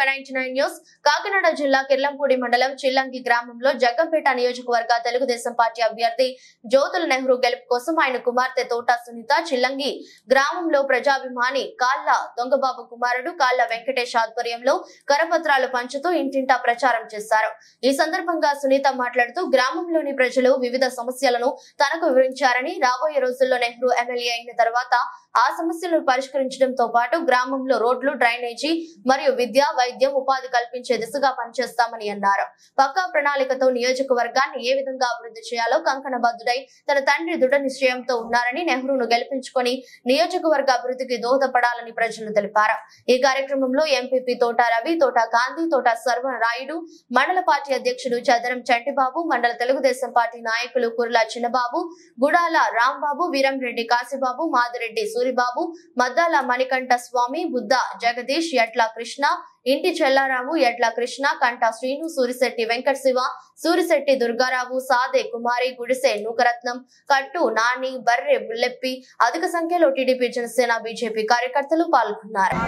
599 news Kakinada జిల్లా కిర్లంపూడి మండలం చిల్లంగి గ్రామంలో జగ్గంపేట నియోజకవర్గ తెలుగుదేశం పార్టీ అభ్యర్థి జ్యోతుల నెహ్రూ గెలుపు కోసం ఆయన కుమార్తె తోట సునీత చిల్లంగి గ్రామంలో ప్రజాభిమాని కాళ్ళ దొంగబాబు కుమారుడు కాళ్ళ వెంకటేష్ ఆధ్వర్యంలో కరపత్రాలు పంచుతూ ఇంటింటా ప్రచారం చేశారు. ఈ సందర్భంగా సునీత మాట్లాడుతూ గ్రామంలోని ప్రజలు వివిధ సమస్యలను తనకు వివరించారని, రాబోయే రోజుల్లో నెహ్రూ ఎమ్మెల్యే అయిన తర్వాత ఆ సమస్యలను పరిష్కరించడంతో పాటు గ్రామంలో రోడ్లు, డ్రైనేజీ మరియు విద్య, వైద్యం, ఉపాధి కల్పించే దిశగా పనిచేస్తామని అన్నారు. పక్కా ప్రణాళికతో నియోజకవర్గాన్ని ఏ విధంగా అభివృద్ధి చేయాలో కంకణబద్దుడై తన తండ్రి దృఢ నిశ్చయంతో ఉన్నారని, నెహ్రూను గెలిపించుకొని నియోజకవర్గ అభివృద్ధికి దోహదపడాలని ప్రజలు తెలిపారు. ఈ కార్యక్రమంలో ఎంపీపీ తోట రవి, తోట గాంధీ, తోట సర్వరాయుడు, మండల పార్టీ అధ్యక్షుడు చదరం చంటిబాబు, మండల తెలుగుదేశం పార్టీ నాయకులు కుర్ల చిన్నబాబు, గుడాల రాంబాబు, వీరంరెడ్డి కాశీబాబు, మాదిరెడ్డి సూరిబాబు, మద్దాల మణికంఠ స్వామి, బుద్ధ జగదీష్, ఎట్ల కృష్ణ, ఇంటి చెల్లారావు, ఎట్ల కృష్ణ, కంఠ శ్రీను, సూరిశెట్టి వెంకట శివ, సూరిశెట్టి దుర్గారావు, సాదే కుమారి, గుడిసె నూకరత్నం, కట్టు నాని, బర్రె బుల్లెప్పి అధిక సంఖ్యలో టీడీపీ, జనసేన, బీజేపీ కార్యకర్తలు పాల్గొన్నారు.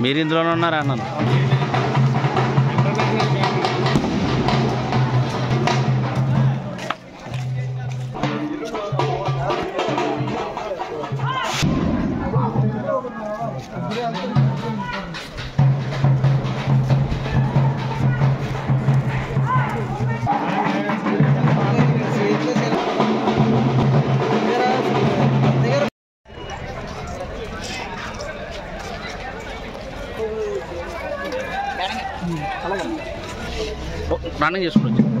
మీరు ఇందులోనే ఉన్నారా అన్నాను. రన్నింగ్ చేసుకోవచ్చు.